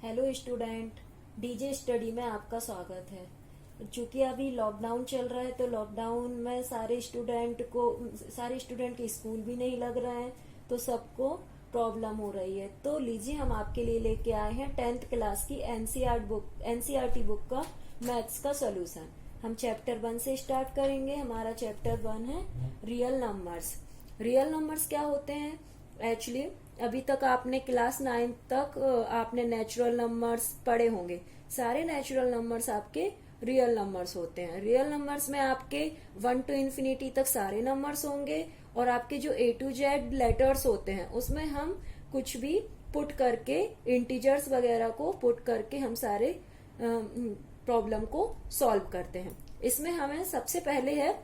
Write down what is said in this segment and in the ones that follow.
Hello student, DJ study में आपका स्वागत है। चूंकि अभी लॉकडाउन चल रहा है तो लॉकडाउन में सारे स्टूडेंट के स्कूल भी नहीं लग रहे हैं, तो सबको प्रॉब्लम हो रही है। तो लीजिए, हम आपके लिए लेके आए हैं 10th क्लास की एनसीईआरटी बुक का मैथ्स का सॉल्यूशन। हम चैप्टर 1 से स्टार्ट करेंगे। हमारा चैप्टर 1 है रियल नंबर्स। रियल नंबर्स क्या होते हैं? एक्चुअली अभी तक आपने क्लास 9 तक आपने नेचुरल नंबर्स पढ़े होंगे। सारे नेचुरल नंबर्स आपके रियल नंबर्स होते हैं। रियल नंबर्स में आपके 1 to इंफिनिटी तक सारे नंबर्स होंगे, और आपके जो A to Z लेटर्स होते हैं उसमें हम कुछ भी पुट करके, इंटीजर्स वगैरह को पुट करके हम सारे प्रॉब्लम को सॉल्व करते हैं। इसमें हमें सबसे पहले है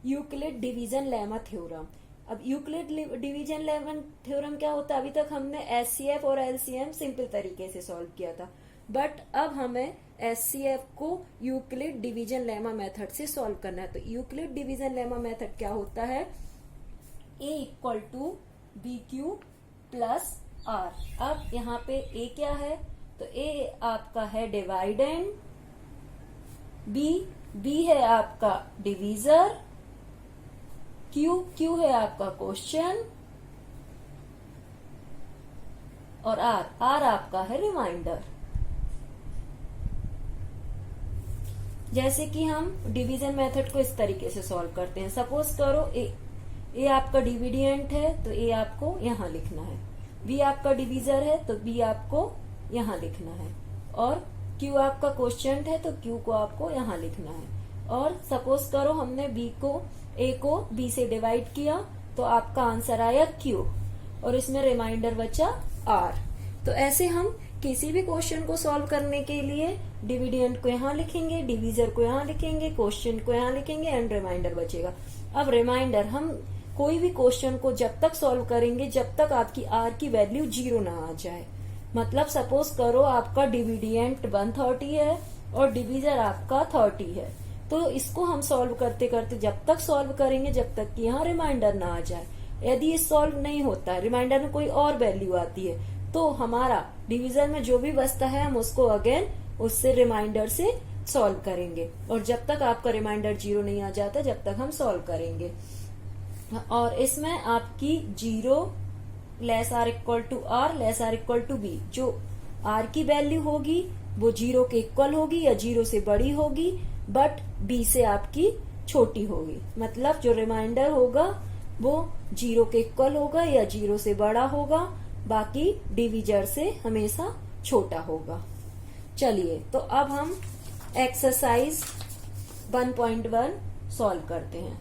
यूक्लिड डिवीजन लेमा थ्योरम। अब यूक्लिड डिवीजन लेमा थ्योरम क्या होता है? अभी तक हमने एचसीएफ और एलसीएम सिंपल तरीके से सॉल्व किया था, बट अब हमें एचसीएफ को यूक्लिड डिवीजन लेमा मेथड से सॉल्व करना है। तो यूक्लिड डिवीजन लेमा मेथड क्या होता है? A equal to b Q plus r. अब यहाँ पे A क्या है? तो A आपका है डिवाइडेंड, B है आपका डिवीजर, Q है आपका क्वेश्चन, और R आपका है रिमाइंडर। जैसे कि हम डिवीजन मेथड को इस तरीके से सॉल्व करते हैं। सपोज करो A आपका डिविडियंट है तो A आपको यहां लिखना है, B आपका डिवीजर है तो B आपको यहां लिखना है, और Q आपका क्वेश्चन है तो Q को आपको यहां लिखना है। और सपोज करो हमने A को B से डिवाइड किया तो आपका आंसर आया Q, और इसमें रिमाइंडर बचा R। तो ऐसे हम किसी भी क्वेश्चन को सॉल्व करने के लिए डिविडेंड को यहाँ लिखेंगे, डिवीजर को यहाँ लिखेंगे, क्वेश्चन को यहाँ लिखेंगे, एंड रिमाइंडर बचेगा। अब रिमाइंडर, हम कोई भी क्वेश्चन को जब तक सॉल्व करेंगे जब तक आपकी R की वैल्यू 0 ना आ जाए। मतलब सपोज करो आपका डिविडेंट 130 है और डिवीजर आपका 30 है, तो इसको हम सॉल्व करते करते जब तक सॉल्व करेंगे जब तक कि यहाँ रिमाइंडर ना आ जाए। यदि ये सॉल्व नहीं होता है, रिमाइंडर में कोई और वैल्यू आती है, तो हमारा डिवीजर में जो भी बचता है हम उसको अगेन उससे रिमाइंडर से सॉल्व करेंगे, और जब तक आपका रिमाइंडर 0 नहीं आ जाता जब तक हम सॉल्व करेंगे। और इसमें आपकी 0 less r equal to r less r equal to b, जो आर की वैल्यू होगी वो 0 के इक्वल होगी या 0 से बड़ी होगी, बट बी से आपकी छोटी होगी। मतलब जो रिमाइंडर होगा वो 0 के इक्वल होगा या 0 से बड़ा होगा, बाकी डिवीजर से हमेशा छोटा होगा। चलिए, तो अब हम एक्सरसाइज 1.1 सॉल्व करते हैं।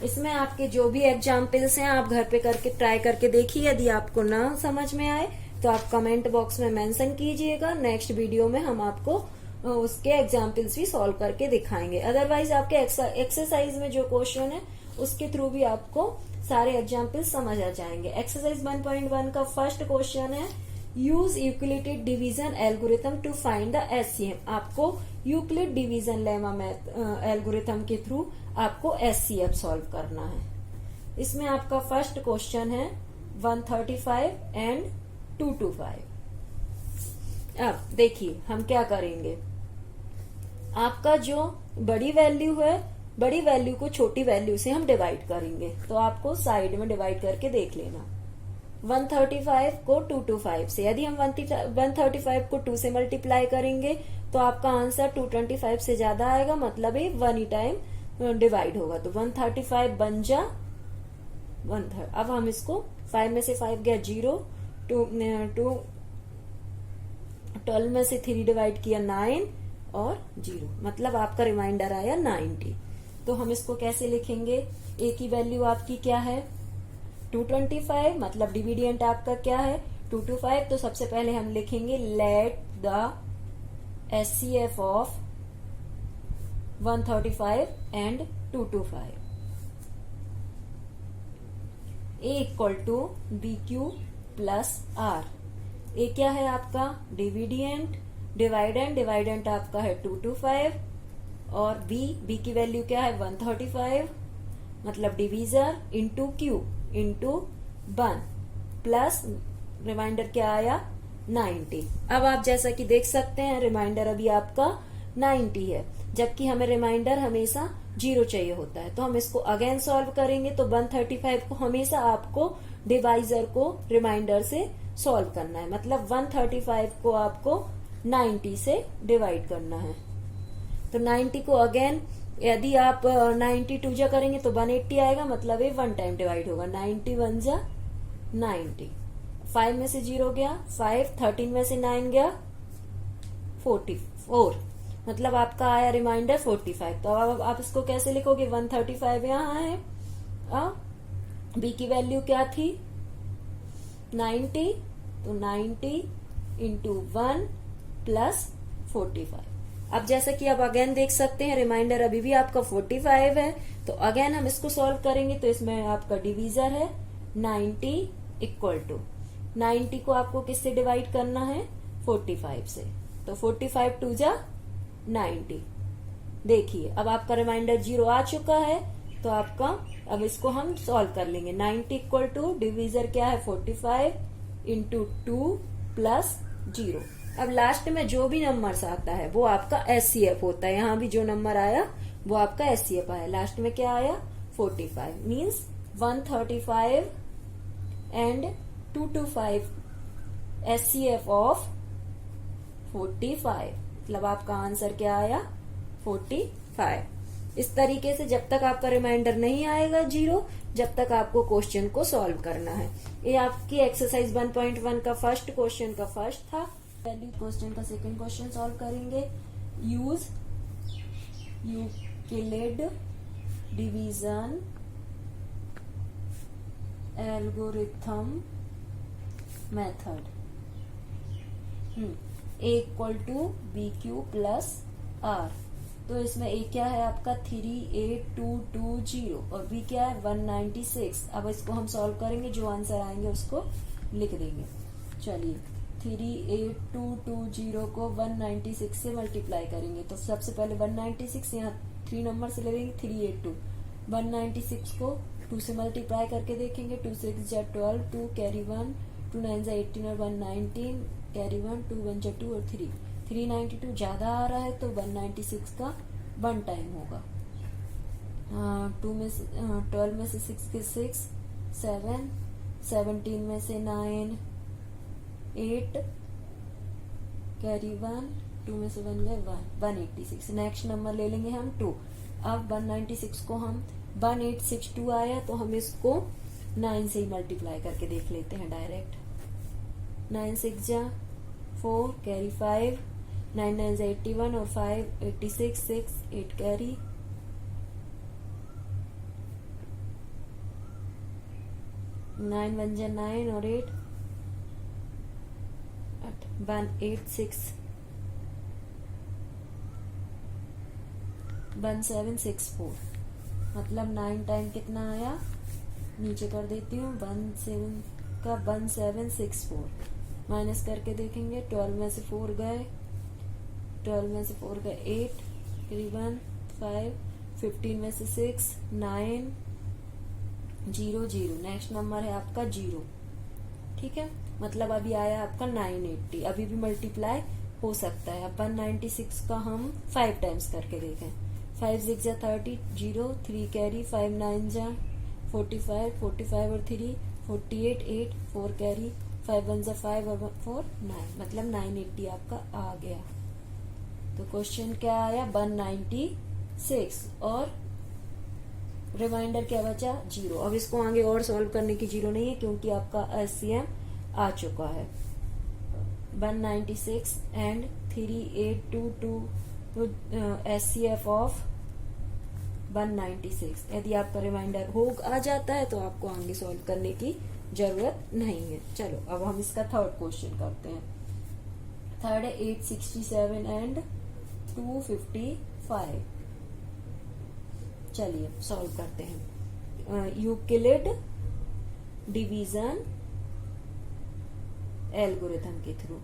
इसमें आपके जो भी एग्जाम्पल्स हैं आप घर पे करके ट्राई करके देखिए। यदि आपको ना समझ में आए तो आप कमेंट बॉक्स में मेंशन कीजिएगा। नेक्स्ट वीडियो में हम आपको उसके एग्जाम्पल्स भी सॉल्व करके दिखाएंगे। अदरवाइज आपके एक्सरसाइज में जो क्वेश्चन है उसके थ्रू भी आपको सारे एग्जाम्पल्स समझ आ जाएंगे। एक्सरसाइज 1.1 का फर्स्ट क्वेश्चन है use Euclid division algorithm to find the HCF. आपको यूक्लिड डिवीजन लेमा एल्गोरिथम के थ्रू आपको एचसीएफ सॉल्व करना है। इसमें आपका फर्स्ट क्वेश्चन है 135 एंड 225। अब देखिए हम क्या करेंगे। आपका जो बड़ी वैल्यू है, बड़ी वैल्यू को छोटी वैल्यू से हम डिवाइड करेंगे, तो आपको साइड में डिवाइड करके देख लेना। 135 को 225 से, यदि हम 135 को 2 से मल्टीप्लाई करेंगे तो आपका आंसर 225 से ज्यादा आएगा, मतलब ये 1 ही टाइम डिवाइड होगा। तो 135 बन जा 1/3। अब हम इसको 5 में से 5 गया 0, 12 में से 3 डिवाइड किया 9 और 0, मतलब आपका रिमाइंडर आया 90। तो हम इसको कैसे लिखेंगे? A की वैल्यू आपकी क्या है? 225, मतलब डिविडेंट आपका क्या है? 225। तो सबसे पहले हम लिखेंगे let the HCF of 135 and 225। A equal to b Q plus r. A क्या है आपका? डिविडेंट, डिवाइडेंट आपका है 225, और B की वैल्यू क्या है? 135, मतलब divisor into Q into 1, plus remainder क्या आया 90। अब आप जैसा कि देख सकते हैं रिमाइंडर अभी आपका 90 है, जबकि हमें रिमाइंडर हमेशा 0 चाहिए होता है। तो हम इसको अगेन सॉल्व करेंगे। तो 135 को हमेशा आपको डिवाइजर को रिमाइंडर से सॉल्व करना है, मतलब 135 को आपको 90 से डिवाइड करना है। तो 90 को अगेन यदि आप 92 जा करेंगे तो 180 आएगा, मतलब ये 1 टाइम डिवाइड होगा। 90 1 जा 90, 5 में से 0 गया 5, 13 में से 9 गया 44, मतलब आपका आया रिमाइंडर 45। तो अब आप इसको कैसे लिखोगे, 135 यहाँ है, बी की वैल्यू क्या थी 90, तो 90 इंटू 1 प्लस 45। अब जैसा कि आप अगेन देख सकते हैं रिमाइंडर अभी भी आपका 45 है, तो अगेन हम इसको सॉल्व करेंगे। तो इसमें आपका डिवीजर है 90 इक्वल टू 90 को आपको किससे डिवाइड करना है 45 से, तो 45 2 जा 90। देखिए अब आपका रिमाइंडर 0 आ चुका है, तो आपका अब इसको हम सॉल्व कर लेंगे। 90 इक्वल टू डिवीजर क्या है 45 इंटू 2 प्लस 0। अब लास्ट में जो भी नंबर्स आता है वो आपका एचसीएफ होता है। यहाँ भी जो नंबर आया वो आपका एचसीएफ आया। लास्ट में क्या आया 45, मीन्स 135 एंड 225 एचसीएफ ऑफ 45, मतलब आपका आंसर क्या आया 45। इस तरीके से जब तक आपका रिमाइंडर नहीं आएगा 0, जब तक आपको क्वेश्चन को सॉल्व करना है। ये आपकी एक्सरसाइज 1.1 का फर्स्ट क्वेश्चन का फर्स्ट था। वैल्यू क्वेश्चन का सेकंड क्वेश्चन सॉल्व करेंगे। Use Euclid division algorithm method. A equal to b Q plus r. तो इसमें ए क्या है आपका 38220 और बी क्या है 196। अब इसको हम सॉल्व करेंगे, जो आंसर आएंगे उसको लिख देंगे। चलिए 38220 को 196 से मल्टीप्लाई करेंगे। तो सबसे पहले 196 यहाँ 3 नंबर से ले लेंगे 382। 196 को 2 से मल्टीप्लाई करके देखेंगे। 2 6 जा 12, 2 कैरी 1, 2 9 जा 18 और 119 कैरी 1, 2 1 जा 2 और 3। 392 ज्यादा आ रहा है तो 196 का 1 टाइम होगा। 2 में से 12 में से 6 के 6, 7, 17 में से 9, 8 कैरी 1, 2 में से 1 गए 1, 186। नेक्स्ट नंबर ले लेंगे हम 2। अब 196 को हम 1862 आया तो हम इसको 9 से ही मल्टीप्लाई करके देख लेते हैं डायरेक्ट। 9 6 जा 4 कैरी 5, 9 9 जा 81 और 5 86, 6 8 कैरी 9 1 जा 9 और 8 186 1764, मतलब 9 टाइम कितना आया, नीचे कर देती हूँ 17 का 1764 माइनस करके देखेंगे। 12 में से 4 गए, 12 में से 4 गए 8 करीबन 5, 15 में से 6 9 0 0। नेक्स्ट नंबर है आपका 0, ठीक है, मतलब अभी आया आपका 980। अभी भी मल्टीप्लाई हो सकता है। अब 196 का हम 5 टाइम्स करके देखें। 5 6 जा 30, 0 3 कैरी 5 9 जा 45, 45 और 3 48, 8 4 कैरी 5 1 जा 5 और 4 9, मतलब 980 आपका आ गया। तो क्वेश्चन क्या आया 196 और रिमाइंडर क्या बचा 0। अब इसको आगे और सॉल्व करने की 0 नहीं है क्योंकि आपका एचसीएम आ चुका है। 196 एंड 3822 तो एचसीएफ ऑफ 196। यदि आपका रिमाइंडर हो आ जाता है तो आपको आगे सॉल्व करने की जरूरत नहीं है। चलो अब हम इसका थर्ड क्वेश्चन करते हैं। थर्ड है 867 एंड 255। चलिए सॉल्व करते हैं। यूक्लिड डिवीजन एल्गोरिथम के थ्रू।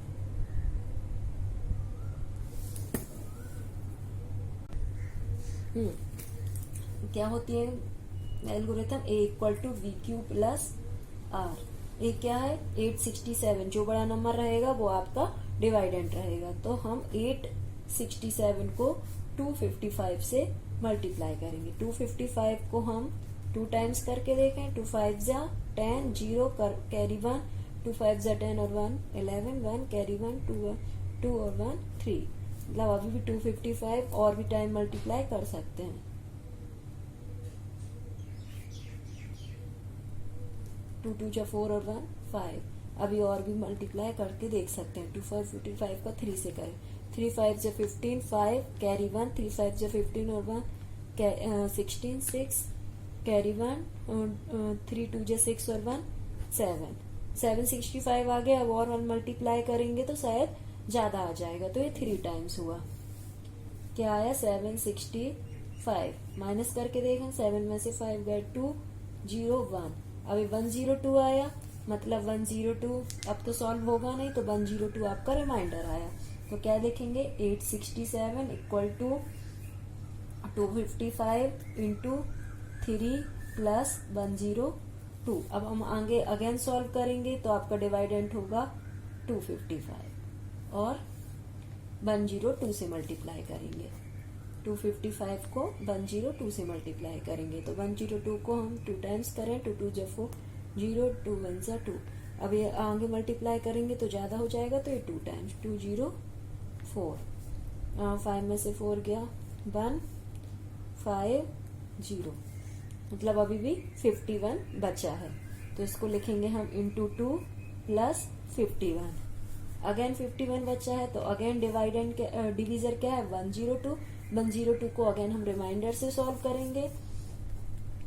क्या होती है algorithm, a equal to b q plus r. ये क्या है 867, जो बड़ा नंबर रहेगा वो आपका डिवाइडेंट रहेगा। तो हम 867 को 255 से मल्टीप्लाई करेंगे। 255 को हम 2 टाइम्स करके देखें। 2 5 जा 10, 0 कैरी 1, 2 5 जा 10 और 1 11, 1 कैरी 1, 2 और 1 3। मतलब अभी भी 255 और भी टाइम मल्टीप्लाई कर सकते हैं। 2 2 जा 4 और 1 5। अभी और भी मल्टीप्लाई करके देख सकते हैं। 2 5 55 का 3 से करें। 3 5 जा 15, 5 कैरी 1, 3 5 जा 15 और 1 16, 6 कैरी 1, 3 2 जा 6 और 1 7। 765 आ गया। अब और 1 मल्टीप्लाई करेंगे तो शायद ज्यादा आ जाएगा। तो ये 3 टाइम्स हुआ। क्या आया 765। माइनस करके देखें। 7 में से 5 गए 2 0 1। अभी 102 आया, मतलब 102 अब तो सॉल्व होगा नहीं, तो 102 आपका रिमाइंडर आया। तो क्या लिखेंगे 867 इक्वल टू 255 इंटू 3 प्लस 102। अब हम आगे अगेन सॉल्व करेंगे तो आपका डिवाइडेंट होगा 255 और 102 से मल्टीप्लाई करेंगे। 255 को 102 से मल्टीप्लाई करेंगे तो 102 को हम 2 टाइम्स करें। 2 2 जा 4, 0 2 1 जा 2। अब ये आगे मल्टीप्लाई करेंगे तो ज्यादा हो जाएगा, तो ये 2 टाइम्स 2 0 4। 5 में से 4 गया 1 5 0, मतलब अभी भी 51 बचा है। तो इसको लिखेंगे हम इंटू 2 प्लस 51। अगेन 51 बचा है, तो अगेन डिवीजर क्या है 102। 102 को अगेन हम रिमाइंडर से सॉल्व करेंगे।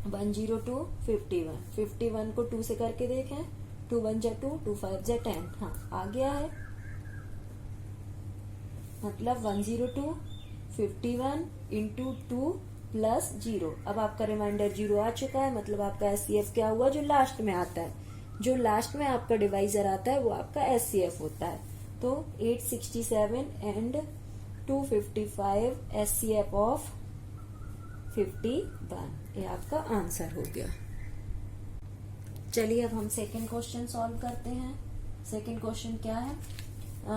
102 51। 51 को 2 से करके देखें। 2 1 जा 2, 2 5 जा 10। हाँ आ गया है, मतलब 102 51 इंटू 2 प्लस 0। अब आपका रिमाइंडर 0 आ चुका है, मतलब आपका SCF क्या हुआ, जो लास्ट में आता है। जो लास्ट में आपका डिवाइजर आता है वो आपका SCF होता है। तो 867 एंड 255 SCF ऑफ 51, ये आपका आंसर हो गया। चलिए अब हम सेकेंड क्वेश्चन सॉल्व करते हैं। सेकेंड क्वेश्चन क्या है,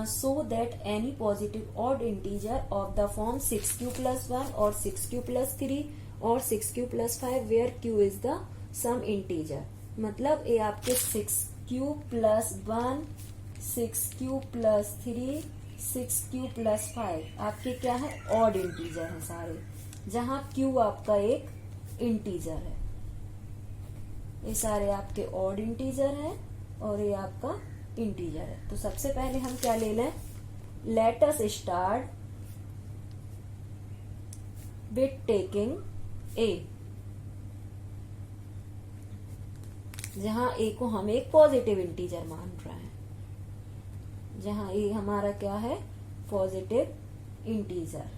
so that any positive odd integer of the form 6q plus 1 or 6q plus 3 or 6q plus 5 where q is the sum integer। मतलब ये आपके 6q plus 1, 6q plus 3, 6q plus 5 आपके क्या है odd integer है सारे, जहां q आपका एक इंटीजर है। ये सारे आपके ऑड इंटीजर है और ये आपका इंटीजर है। तो सबसे पहले हम क्या ले लें, let us start with taking a, जहां a को हम एक पॉजिटिव इंटीजर मान रहे हैं, जहां a हमारा क्या है positive integer,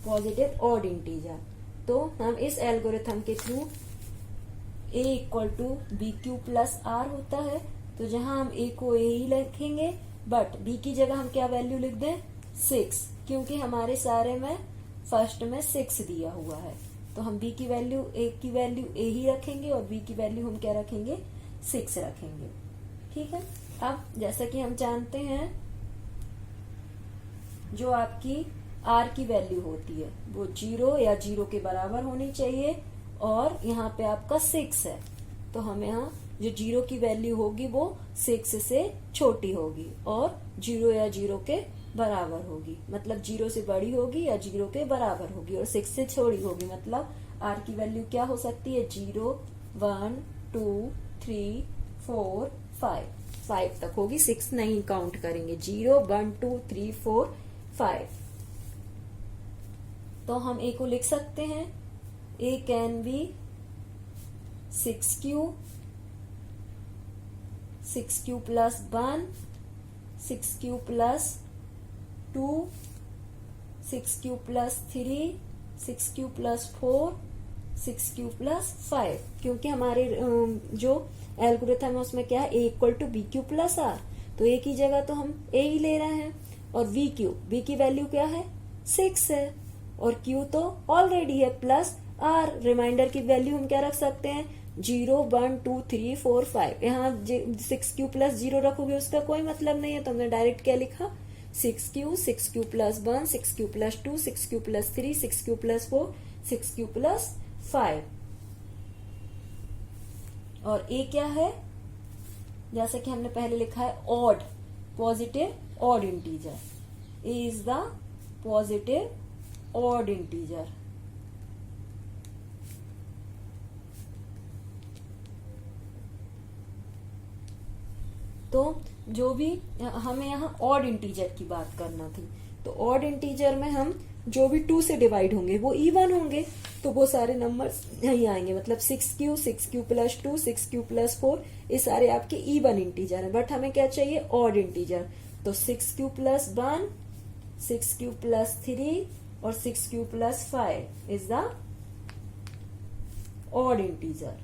positive odd integer. तो हम इस एल्गोरिथम के through a equal to b Q plus r होता है, तो जहां हम a को a ही लिखेंगे, बट b की जगह हम क्या वैल्यू लिख दें 6, क्योंकि हमारे सारे में फर्स्ट में 6 दिया हुआ है। तो हम b की वैल्यू a की वैल्यू a ही रखेंगे और b की वैल्यू हम क्या रखेंगे 6 रखेंगे। ठीक है। अब जैसा कि हम जानते हैं जो आपकी r की वैल्यू होती है वो 0 या 0 के बराबर होनी चाहिए, और यहाँ पे आपका 6 है, तो हम यहाँ जो 0 की वैल्यू होगी वो 6 से छोटी होगी और 0 या 0 के बराबर होगी, मतलब 0 से बड़ी होगी या 0 के बराबर होगी, और 6 से छोटी होगी। मतलब r की वैल्यू क्या हो सकती है 0 1 2 3 4 5 तक होगी, 6 नहीं काउंट करेंगे। 0 1 2 3 4 5। तो हम a को लिख सकते हैं a can be 6q plus 1, 6q plus 2, 6q plus 3, 6q plus 4, 6q plus 5, क्योंकि हमारे जो एल्गोरिथम है उसमें क्या है a equal to b Q plus r, तो a की जगह तो हम a ही ले रहे हैं, और b की वैल्यू क्या है 6 है, और q तो ऑलरेडी है प्लस r, रिमाइंडर की वैल्यू हम क्या रख सकते हैं 0 1 2 3 4 5, यहाँ 6q प्लस 0 रखोगे उसका कोई मतलब नहीं है, तो हमने डायरेक्ट क्या लिखा 6q plus 1, 6q plus 2, 6q plus 3, 6q plus 4, 6q plus 5। और ए क्या है, जैसा कि हमने पहले लिखा है odd, positive odd integer. A is the positive odd integer. तो जो भी हमें यहाँ ऑड इंटीजर की बात करना थी, तो ऑड इंटीजर में हम जो भी 2 से डिवाइड होंगे वो इवन होंगे, तो वो सारे नंबर्स यही आएंगे। मतलब 6q प्लस 2, 6q प्लस 4, ये सारे आपके इवन इंटीजर हैं। बट हमें क्या चाहिए, ऑड इंटीजर। तो 6q प्लस 1, 6q प्लस 3 और 6q plus 5 is the odd integer.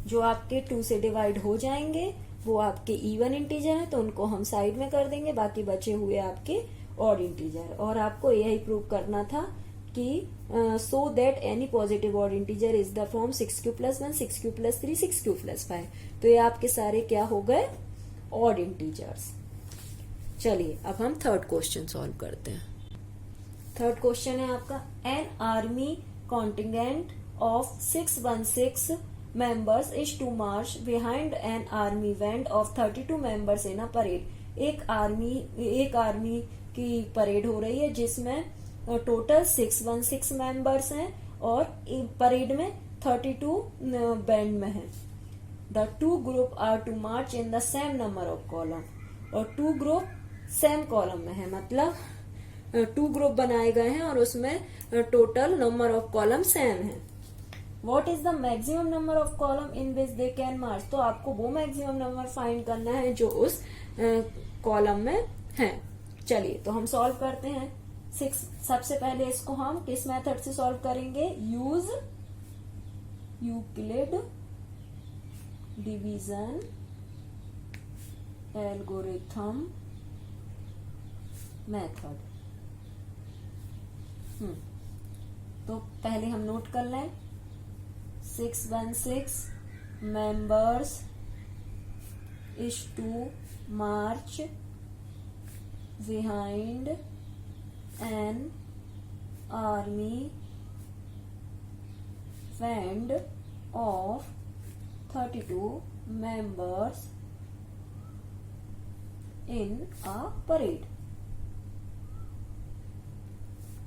जो आपके 2 से डिवाइड हो जाएंगे वो आपके इवन इंटीजर हैं, तो उनको हम साइड में कर देंगे, बाकी बचे हुए आपके ऑड इंटीजर। और आपको यही प्रूव करना था कि so that any positive odd integer is the form 6q plus 1, 6q plus 3, 6q plus 5। तो ये आपके सारे क्या हो गए, ऑड इंटीजर्स। चलिए अब हम थर्ड क्वेश्चन सॉल्व करते हैं। थर्ड क्वेश्चन है आपका, an army contingent of 616 members is to march behind an army band of 32 members in a parade। एक आर्मी की परेड हो रही है जिसमें टोटल 616 मेंबर्स हैं और परेड में 32 बैंड में हैं। The 2 group are to march in the same number of column, और 2 ग्रुप सेम कॉलम में है, मतलब 2 ग्रुप बनाए गए हैं और उसमें total number of column same है। What is the maximum number of column in which they can march? तो आपको वो मैक्सिमम नंबर फाइंड करना है जो उस कॉलम में है। चलिए तो हम सॉल्व करते हैं। 6 सबसे पहले इसको हम किस मेथड से सॉल्व करेंगे, use Euclid division algorithm method. तो पहले हम नोट कर लें, 616 members is to march behind an army band of 32 members in a parade.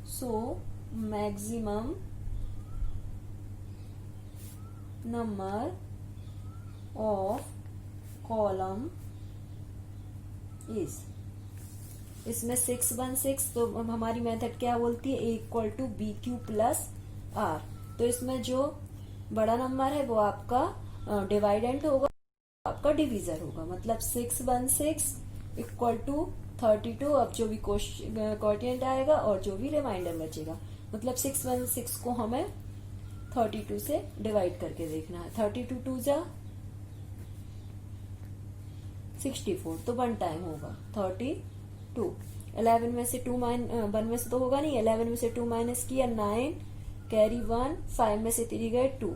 So maximum number of column is, इसमें 616, तो हमारी मेथड क्या बोलती है, A equal to b Q plus r. तो इसमें जो बड़ा नंबर है वो आपका डिवाइडेंट होगा, आपका डिवीजर होगा। मतलब 616 इक्वल टू 32, अब जो भी क्वोटिएंट आएगा और जो भी रिमाइंडर बचेगा, मतलब 616 को हमें 32 से डिवाइड करके देखना है। 32 2 जा 64, तो 1 टाइम होगा 32। 11 में से 2 1 में से तो होगा नहीं, 11 में से 2 माइनस किया 9, कैरी 1, 5 में से 3 गए 2,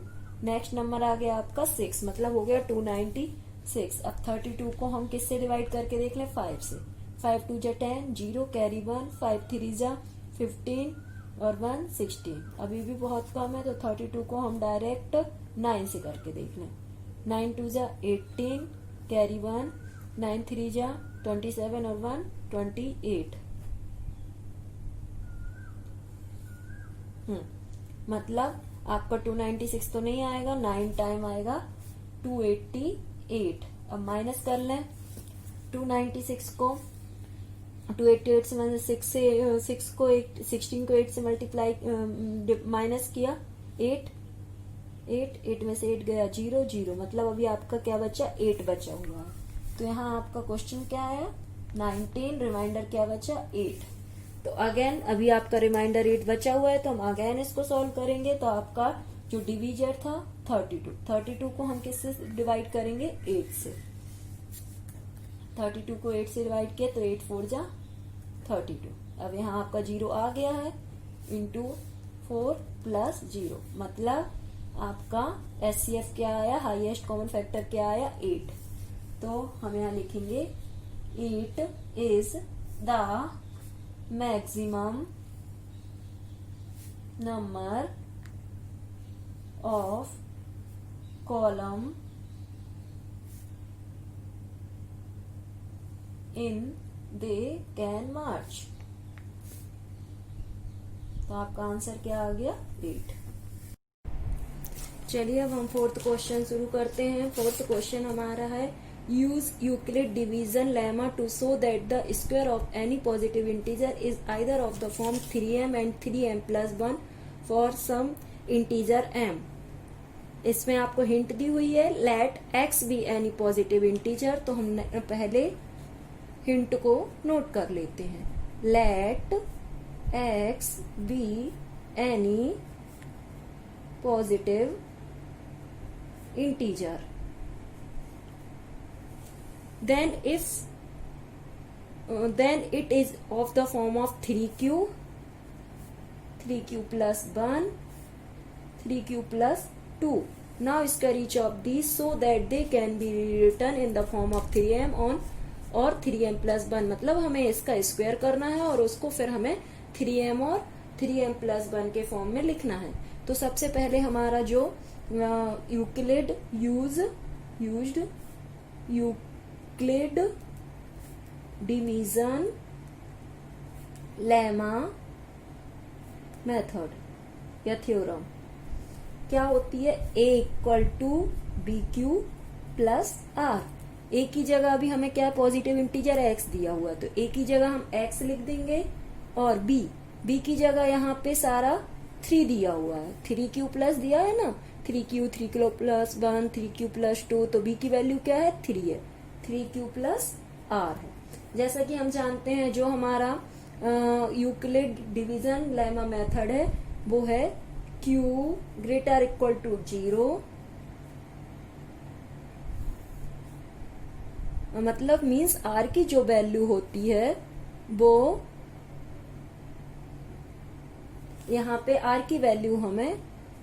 नेक्स्ट नंबर आ गया आपका 6, मतलब हो गया 296। अब 32 को हम किससे डिवाइड करके देख लें, 5 से। 5 2 जा 10, 0 कैरी 1, 5 3 जा 15 और 1 16। अभी भी बहुत कम है, तो 32 को हम डायरेक्ट 9 से करके देख लें। 9 2 जा 18, कैरी 1, 9 3 जा 27 और 1 28। मतलब आपका 296 तो नहीं आएगा, 9 टाइम आएगा 288। अब माइनस कर लें 296 को, 288 से मैंने 16 को 8 से मल्टीप्लाई माइनस किया 8 में से 8 गया 0 0, मतलब अभी आपका क्या बचा, 8 बचा हुआ है। तो यहाँ आपका क्वेश्चन क्या आया, 19, रिमाइंडर क्या बचा 8। तो अगेन अभी आपका रिमाइंडर 8 बचा हुआ है, तो हम अगेन इसको सॉल्व करेंगे। तो आपका जो डिवीजर था 32 को हम किससे डिवाइड करेंगे, 8 से। 32 को 8 से डिवाइड किया तो 8 4 जा 32। अब यहाँ आपका 0 आ गया है, इंटू 4 प्लस 0, मतलब आपका HCF क्या आया, हाईएस्ट कॉमन फैक्टर क्या आया, 8। तो हम यहाँ लिखेंगे 8 is the maximum number of column in they can march. तो आपका आंसर क्या आ गया, 8। चलिए अब हम फोर्थ क्वेश्चन शुरू करते हैं। फोर्थ क्वेश्चन हमारा है use Euclid division lemma to show that the square of any positive integer is either of the form 3m and 3m plus 1 for some integer m। इसमें आपको हिंट दी हुई है let x be any positive integer. तो हम पहले hint को note कर लेते हैं। Let x be any positive integer, then it is of the form of 3q plus 1, 3q plus 2. Now square each of these so that they can be written in the form of 3m on और 3m plus 1, मतलब हमें इसका square करना है और उसको फिर हमें 3m और 3m plus 1 के फॉर्म में लिखना है। तो सबसे पहले हमारा जो Euclid Euclid division lemma method या थ्योरम क्या होती है, a equal to b Q plus r. A की जगह अभी हमें क्या पॉजिटिव इंटीजर x दिया हुआ, तो a की जगह हम x लिख देंगे और b की जगह यहाँ पे सारा 3 दिया हुआ है, 3q प्लस दिया है ना, 3q 3q plus 1 3q plus 2, तो b की वैल्यू क्या है, 3 है, 3q प्लस r है। जैसा कि हम जानते हैं जो हमारा यूक्लिड डिवीजन लेमा मेथड है वो है q ग्रेटर इक्वल टू 0, मतलब मीन्स r की जो वैल्यू होती है वो यहाँ पे r की वैल्यू हमें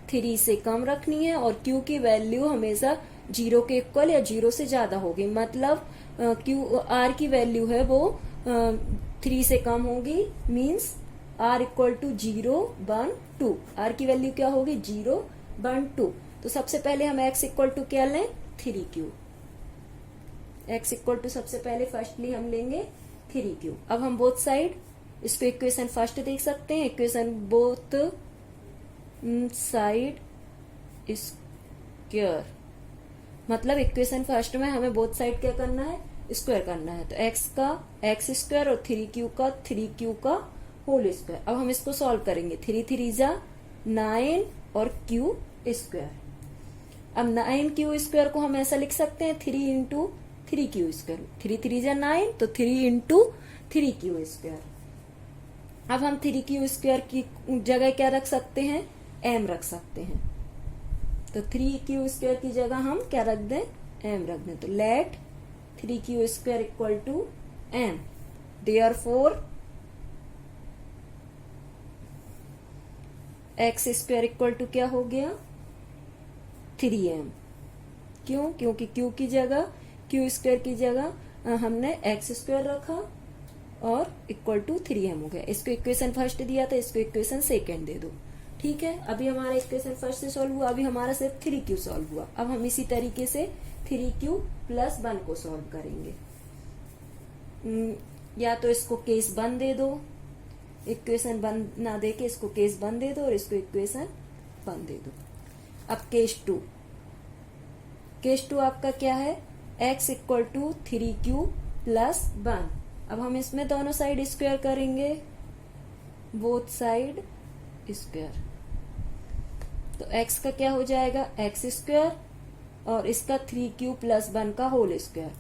3 से कम रखनी है और q की वैल्यू हमेशा 0 के इक्वल या 0 से ज्यादा होगी, मतलब r की वैल्यू है वो 3 से कम होगी, means r equal to 0 1 2, r की वैल्यू क्या होगी 0 1 2। तो सबसे पहले हम x इक्वल टू क्या लें, 3q, x इक्वल टू सबसे पहले फर्स्टली हम लेंगे 3q। अब हम बोथ साइड इसको इक्वेशन फर्स्ट देख सकते हैं, इक्वेशन बोथ साइड स्क्वायर, मतलब इक्वेशन फर्स्ट में हमें बोथ साइड क्या करना है, स्क्वायर करना है। तो x का x स्क्वायर और 3q का 3q का होल स्क्वायर। अब हम इसको सॉल्व करेंगे, 3 3 जा 9 और q स्क्वायर। अब 9q स्क्वायर को हम ऐसा लिख सकते हैं 3 इंटू 3q स्क्वायर, 3 3 जा 9, तो 3 इंटू 3q स्क्वायर। अब हम 3q स्क्वायर की जगह क्या रख सकते हैं, m रख सकते हैं, तो 3q स्क्वायर की जगह हम क्या रख दें, m रख दें। तो let 3q square equal to m, therefore x square equal to क्या हो गया 3m। क्यों, क्योंकि q की जगह q स्क्वायर की जगह हमने x स्क्वायर रखा और इक्वल टू 3m हो गया। इसको इक्वेशन फर्स्ट दिया था, इसको इक्वेशन सेकेंड दे दो, ठीक है। अभी हमारा इक्वेशन फर्स्ट से सॉल्व हुआ, अभी हमारा सिर्फ 3q सॉल्व हुआ। अब हम इसी तरीके से 3q प्लस 1 को सॉल्व करेंगे। या तो इसको केस 1 दे दो, इक्वेशन 1 ना दे के इसको केस 1 दे दो और इसको इक्वेशन 1 दे दो। अब केस 2, केस 2 आपका क्या है, x equal to 3q plus 1। अब हम इसमें दोनों साइड स्क्वायर करेंगे, बोथ साइड स्क्वायर, तो x का क्या हो जाएगा x स्क्वायर और इसका 3q प्लस 1 का होल स्क्वायर।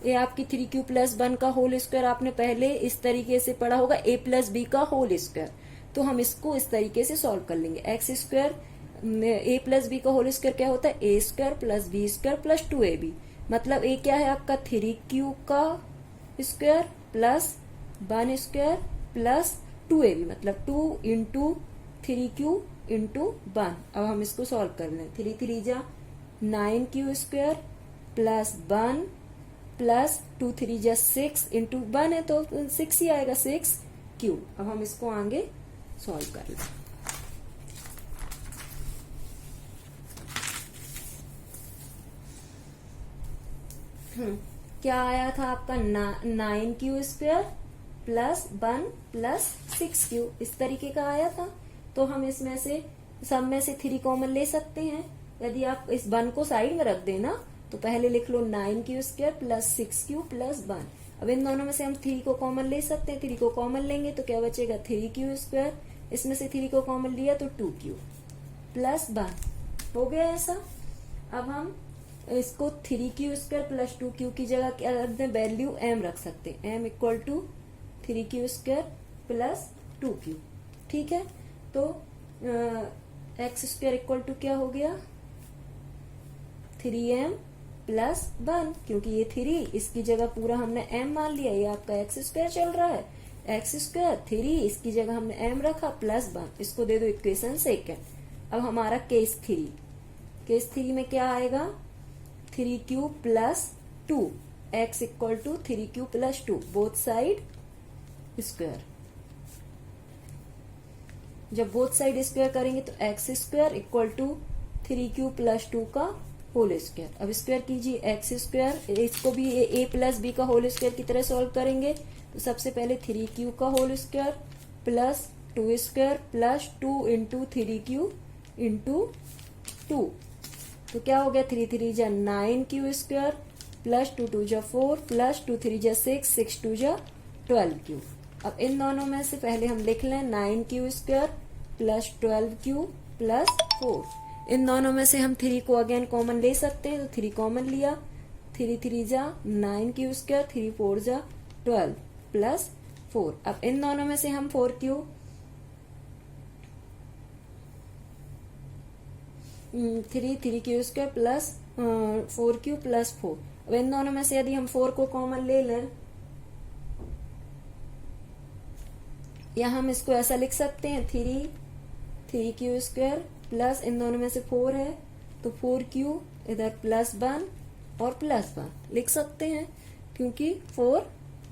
ये आपकी 3q प्लस 1 का होल स्क्वायर आपने पहले इस तरीके से पढ़ा होगा, a प्लस बी का होल स्क्वायर। तो हम इसको इस तरीके से सॉल्व कर लेंगे, x square a plus b का होल स्क्वायर क्या होता है, a square plus b square plus 2ab, मतलब a क्या है आपका 3q का square plus 1 square plus 2ab मतलब 2 इंटू 3q इंटू 1। अब हम इसको सॉल्व कर लें। 3 3 जा 9q स्क्वायर प्लस 1 प्लस 2 3 जा 6 इंटू 1 है तो 6 ही आएगा, 6q। अब हम इसको आगे सॉल्व कर लें। क्या आया था आपका 9q square plus 1 plus 6q, इस तरीके का आया था। तो हम इसमें से सब में से 3 कॉमन ले सकते हैं। यदि आप इस 1 को साइड में रख देना तो पहले लिख लो 9q square plus 6q plus 1। अब इन दोनों में से हम 3 को कॉमन ले सकते हैं। 3 को कॉमन लेंगे तो क्या बचेगा 3q स्क्वायर, इसमें से 3 को कॉमन लिया तो 2q प्लस 1 हो गया ऐसा। अब हम इसको 3q स्क्वायर प्लस 2q की जगह क्या रख दें, वैल्यू m रख सकते हैं। m equal to 3q square plus 2q। ठीक है, तो x स्क्वायर इक्वल टू क्या हो गया 3m प्लस 1, क्योंकि ये 3 इसकी जगह पूरा हमने m मान लिया, ये आपका x स्क्वायर चल रहा है। x स्क्वायर 3 इसकी जगह हमने m रखा प्लस 1, इसको दे दो इक्वेशन सेकेंड। अब हमारा केस 3 में क्या आएगा 3q plus 2, x equal to 3q plus 2, both side square. जब बोथ साइड स्क्वायर करेंगे तो x square equal to 3q plus 2 का होल स्क्वायर। अब स्क्वायर कीजिए x स्क्वायर, इसको भी a प्लस b का होल स्क्वायर की तरह सॉल्व करेंगे। तो सबसे पहले 3q का whole square plus 2 square plus 2 into 3q into 2, तो क्या हो गया 3 3 जा 9q स्क्वायर प्लस 2 2 जा 4 प्लस 2 3 जा 6 6 2 जा 12q। अब इन दोनों में से पहले हम लिख लें 9q square plus 12q plus 4। इन दोनों में से हम 3 को अगेन कॉमन ले सकते हैं, तो 3 कॉमन लिया, 3 3 जा 9q स्क्वायर 3 4 जा 12 प्लस 4। अब इन दोनों में से हम 4q 3q square plus 4q plus 4। अब इन दोनों में से यदि हम 4 को कॉमन ले लें, या हम इसको ऐसा लिख सकते हैं 3q स्क्वायर प्लस इन दोनों में से 4 है तो 4q इधर प्लस 1 और प्लस 1 लिख सकते हैं, क्योंकि 4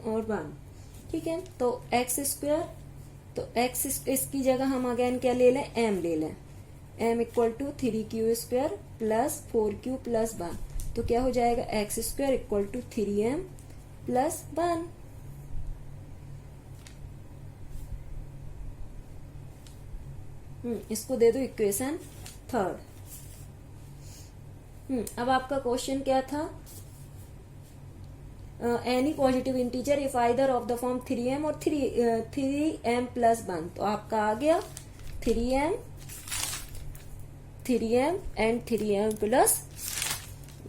और 1। ठीक है, तो x स्क्वायर, तो x इसकी जगह हम अगेन क्या ले लें m ले लें। m equal to 3q square plus 4q plus 1, तो क्या हो जाएगा x square equal to 3m plus 1। इसको दे दो इक्वेशन थर्ड। अब आपका क्वेश्चन क्या था, any positive integer if either of the form 3m और 3m प्लस 1, तो आपका आ गया 3m एंड 3m प्लस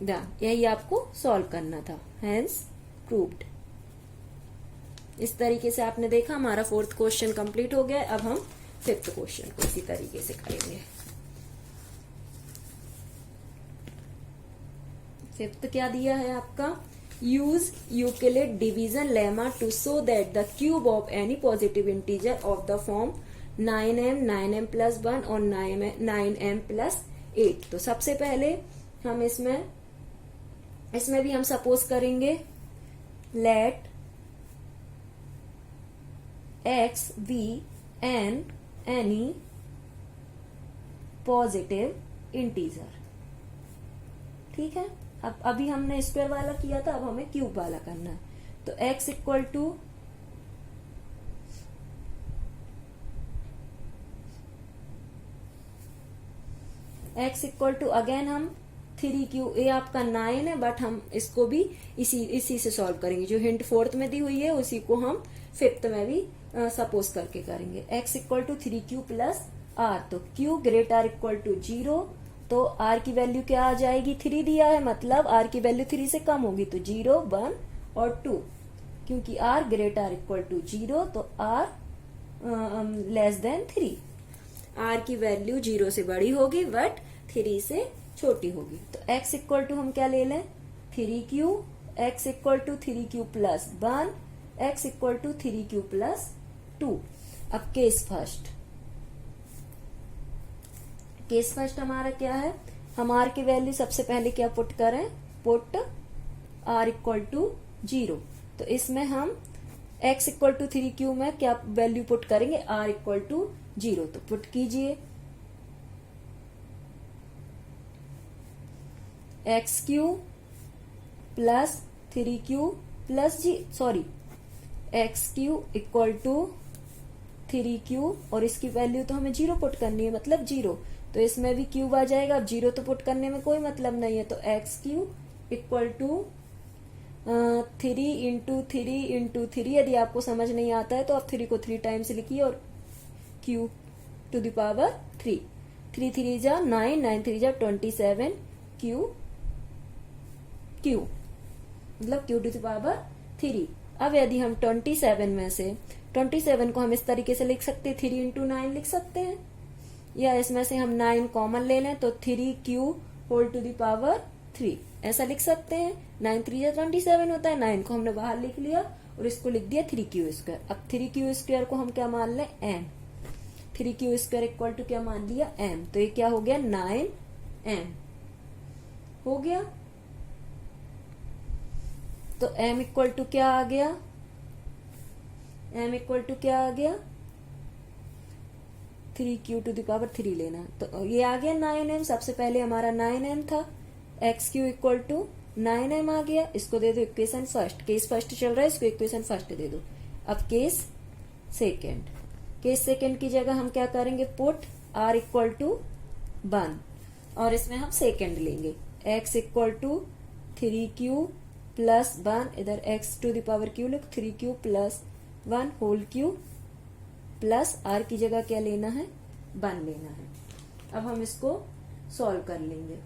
1, यही आपको सॉल्व करना था, हेंस प्रूव्ड। इस तरीके से आपने देखा हमारा 4th क्वेश्चन कंप्लीट हो गया। अब हम 5th क्वेश्चन को इसी तरीके से करेंगे। 5th क्या दिया है आपका, use Euclid division lemma to show that the cube of any positive integer of the form 9m plus 1 और 9m प्लस 8। तो सबसे पहले हम इसमें भी हम सपोज करेंगे let x be an any positive integer. ठीक है, अब अभी हमने स्क्वायर वाला किया था, अब हमें क्यूब वाला करना है। तो x इक्वल टू अगेन हम 3q, ये आपका 9 है, बट हम इसको भी इसी से सॉल्व करेंगे। जो हिंट 4th में दी हुई है उसी को हम 5th में भी सपोज करके करेंगे। x equal to 3q plus r, तो q ग्रेटर इक्वल टू 0, तो r की वैल्यू क्या आ जाएगी, 3 दिया है, मतलब r की वैल्यू 3 से कम होगी, तो 0 1 और 2, क्योंकि r ग्रेटर इक्वल टू 0 तो r लेस देन 3। r की वैल्यू 0 से बड़ी होगी बट 3 से छोटी होगी। तो x इक्वल टू हम क्या ले लें 3q, x equal to 3q plus 1, x equal to 3q plus 2। अब केस फर्स्ट हमारा क्या है, हम आर की वैल्यू सबसे पहले क्या पुट करें, पुट आर इक्वल टू 0। तो इसमें हम x इक्वल टू 3q में क्या वैल्यू पुट करेंगे, r इक्वल टू 0। तो पुट कीजिए xq plus 3q plus xq equal to 3q, और इसकी वैल्यू तो हमें 0 पुट करनी है, मतलब 0। तो इसमें भी क्यूब आ जाएगा। अब 0 तो पुट करने में कोई मतलब नहीं है, तो xq इक्वल टू 3 इंटू 3 यदि आपको समझ नहीं आता है तो आप 3 को 3 टाइम्स लिखिए और q टू द पावर 3। 3 3 जा 9, 9 3 जा 27, q मतलब q टू द पावर 3। अब यदि हम 27 में से 27 को हम इस तरीके से लिख सकते हैं, 3 इंटू 9 लिख सकते हैं, या इसमें से हम 9 कॉमन ले लें तो 3q whole to the power 3 ऐसा लिख सकते हैं। 9 3 या 27 होता है, 9 को हमने बाहर लिख लिया और इसको लिख दिया 3q²। अब 3q² को हम क्या मान लें, m। 3q² इक्वल टू क्या मान लिया, m। तो ये क्या हो गया, 9m हो गया। तो m इक्वल टू क्या आ गया, m इक्वल टू क्या आ गया, 3q टू द पावर 3 लेना। तो ये आ गया 9m। सबसे पहले हमारा 9m था, xq इक्वल टू 9m आ गया। इसको दे दो इक्वेशन फर्स्ट, केस फर्स्ट चल रहा है, इसको इक्वेशन फर्स्ट दे दो। अब केस सेकेंड की जगह हम क्या करेंगे, पुट r इक्वल टू 1, और इसमें हम सेकेंड लेंगे। x equal to 3q plus 1, इधर x to the power q लिख, 3q plus 1 whole q plus r की जगह क्या लेना है, 1 लेना है। अब हम इसको सॉल्व कर लेंगे।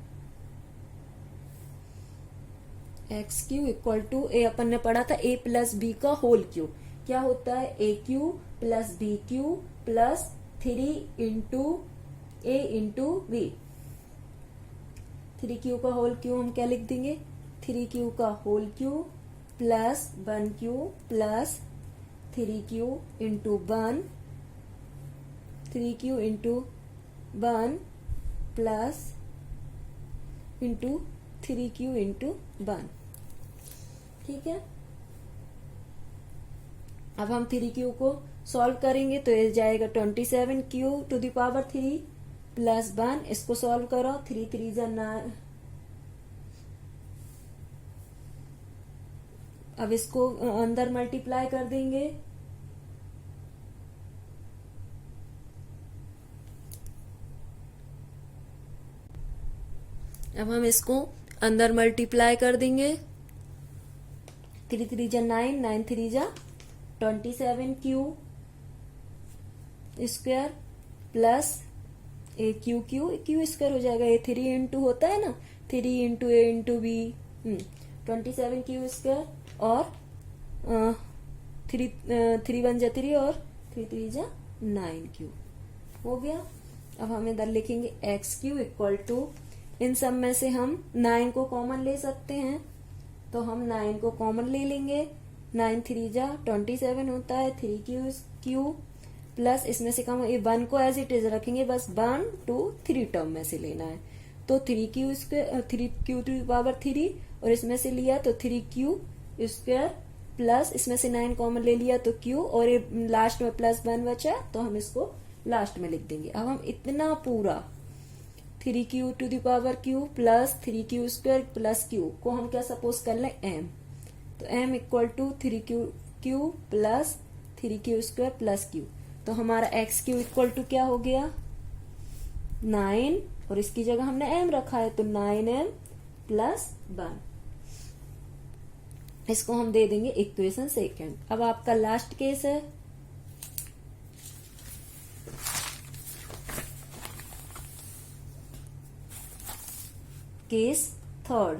एक्स क्यू इक्वल टू, ए अपन ने पढ़ा था a प्लस बी का होल क्यू, क्या होता है, a cube plus b Q plus 3 into a into b. 3q का होल क्यू हम क्या लिख देंगे, 3q का whole q plus 1q plus 3q into 1, 3q into 1 plus into 3q into 1। ठीक है। अब हम 3q को सॉल्व करेंगे तो ये जाएगा 27q to the power 3 plus 1। इसको सॉल्व करो, 3 3 जा 9। अब इसको अंदर मल्टीप्लाई कर देंगे, अब हम इसको अंदर मल्टीप्लाई कर देंगे। 3 3 जा 9, 9 3 जा 27q स्क्वायर प्लस ए क्यू स्क्वायर हो जाएगा। ये 3 इंटू होता है ना, 3 into a into B, 27q square और 3 1 जा 3 और 3 3 जा 9q हो गया। अब हम इधर लिखेंगे xq इक्वल टू, इन सब में से हम 9 को कॉमन ले सकते हैं, तो हम 9 को कॉमन ले लेंगे। 9 3 जा 27 होता है, 3q प्लस इसमें से कम, ये 1 को एज इट इज रखेंगे, बस 1 2 3 टर्म में से लेना है। तो 3q टू पावर 3 और इसमें से लिया तो 3q स्क्वायर प्लस इसमें से 9 कॉमन ले लिया तो q, और ये लास्ट में प्लस 1 बचा तो हम इसको लास्ट में लिख देंगे। अब हम इतना पूरा 3q to the power q plus 3q square plus q को हम क्या सपोज कर लें, m। तो m equal to 3q plus 3q square plus q। तो हमारा एक्स क्यू इक्वल टू क्या हो गया, 9, और इसकी जगह हमने m रखा है तो 9m प्लस 1। इसको हम दे देंगे इक्वेशन सेकेंड। अब आपका लास्ट केस है, केस थर्ड,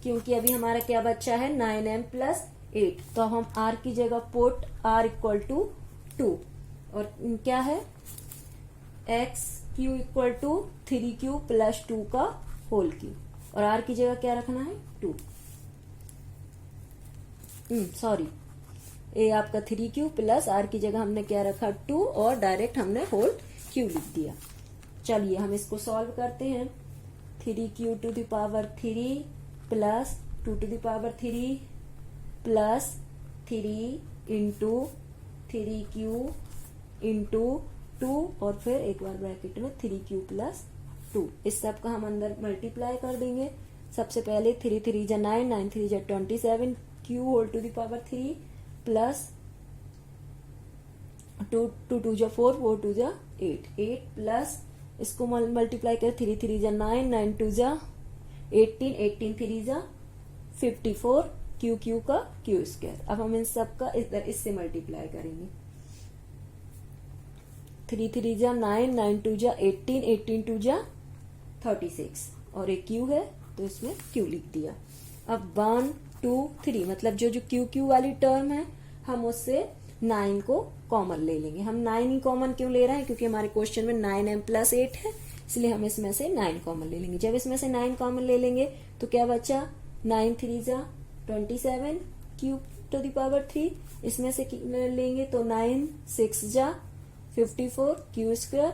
क्योंकि अभी हमारा क्या बच्चा है 9m प्लस 8, तो हम r की जगह पुट r इक्वल टू 2, और क्या है x Q equal to 3q plus 2 का होल क्यू, और r की जगह क्या रखना है 2, सॉरी ए आपका 3q प्लस आर की जगह हमने क्या रखा 2 और डायरेक्ट हमने होल q लिख दिया। चलिए हम इसको सॉल्व करते हैं। 3q to the power 3 plus 2 to the power 3 plus 3 into 3q into 2 और फिर एक बार ब्रैकेट में 3q प्लस 2। इस सब का हम अंदर मल्टीप्लाई कर देंगे। सबसे पहले 3 3 जा 9, 9 3 जा 27, q whole to the power 3 plus 2 2 2 जा 4, 4 2 जा 8, 8 प्लस इसको मल्टीप्लाई कर 3 3 जा 9, 9 2 जा 18, 18 3 जा 54, क्यू क्यू का क्यू स्क्वायर। अब हम इन सब का इधर इससे मल्टीप्लाई करेंगे। 3 3 जा 9, 9 2 जा 18, 18 2 जा 36 और एक क्यू है तो इसमें क्यू लिख दिया। अब 1 2 3 मतलब जो जो क्यू क्यू वाली टर्म है हम उससे 9 को कॉमन ले लेंगे। हम 9 ही कॉमन क्यों ले रहे हैं, क्योंकि हमारे क्वेश्चन में 9m प्लस 8 है, इसलिए हम इसमें से 9 कॉमन ले लेंगे। जब इसमें से 9 कॉमन ले लेंगे तो क्या बचा 9 3 जा 27 क्यूब टू द पावर 3, इसमें से लेंगे तो 9 6 जा 54 क्यू स्क्वायर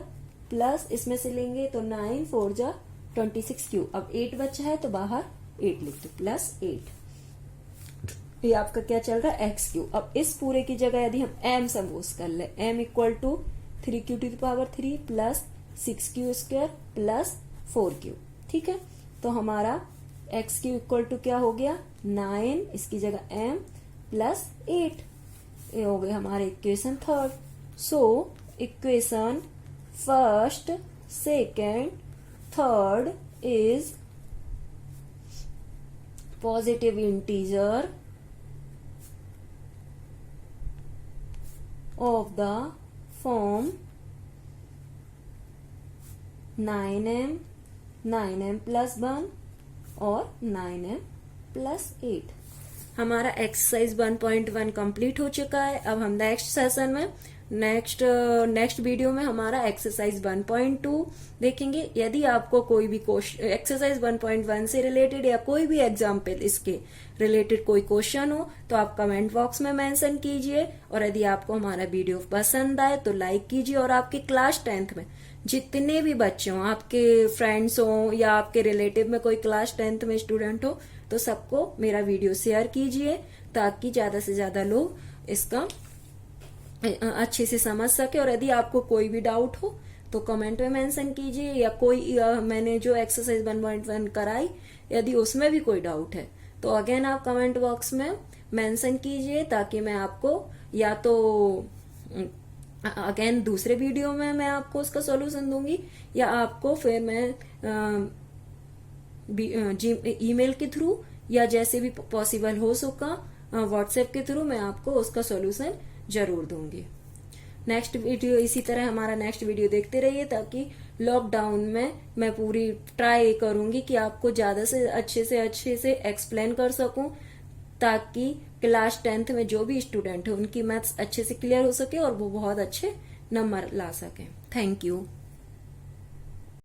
प्लस इसमें से लेंगे तो 9 4 जा 26 क्यू। अब 8 बचा है तो बाहर 8 लिख दो प्लस 8। ये आपका क्या चल रहा है एक्स क्यू। अब इस पूरे की जगह यदि हम m सपोज कर ले, m equal to 3q to the power 3 plus 6q square plus 4q, ठीक है। तो हमारा एक्स क्यू इक्वल टू क्या हो गया 9, इसकी जगह m प्लस 8। ये हो गया हमारा equation third. So equation first second third is positive integer of the form 9m, 9m plus 1 और 9m plus 8। हमारा एक्सरसाइज 1.1 कंप्लीट हो चुका है। अब हम नेक्स्ट सेशन में नेक्स्ट वीडियो में हमारा एक्सरसाइज 1.2 देखेंगे। यदि आपको कोई भी क्वेश्चन एक्सरसाइज 1.1 से रिलेटेड या कोई भी एग्जाम्पल इसके रिलेटेड कोई क्वेश्चन हो तो आप कमेंट बॉक्स में मेंशन कीजिए। और यदि आपको हमारा वीडियो पसंद आए तो लाइक कीजिए। और आपके क्लास 10th में जितने भी बच्चे हों, आपके फ्रेंड्स हों या आपके रिलेटिव में कोई क्लास 10th में स्टूडेंट हो तो सबको मेरा वीडियो शेयर कीजिए ताकि ज्यादा से ज्यादा लोग इसका अच्छे से समझ सके। और यदि आपको कोई भी डाउट हो तो कमेंट में मेंशन कीजिए, या कोई मैंने जो एक्सरसाइज 1.1 कराई यदि उसमें भी कोई डाउट है तो अगेन आप कमेंट बॉक्स में मेंशन कीजिए ताकि मैं आपको या तो अगेन दूसरे वीडियो में मैं आपको उसका सॉल्यूशन दूंगी या आपको फिर मैं ईमेल के थ्रू या जैसे भी पॉसिबल हो सका व्हाट्सएप के थ्रू मैं आपको उसका सॉल्यूशन जरूर दूंगी। नेक्स्ट वीडियो इसी तरह हमारा नेक्स्ट वीडियो देखते रहिए ताकि लॉकडाउन में मैं पूरी ट्राई करूंगी कि आपको ज्यादा से अच्छे से एक्सप्लेन कर सकूं ताकि क्लास 10th में जो भी स्टूडेंट है उनकी मैथ्स अच्छे से क्लियर हो सके और वो बहुत अच्छे नंबर ला सके। Thank you.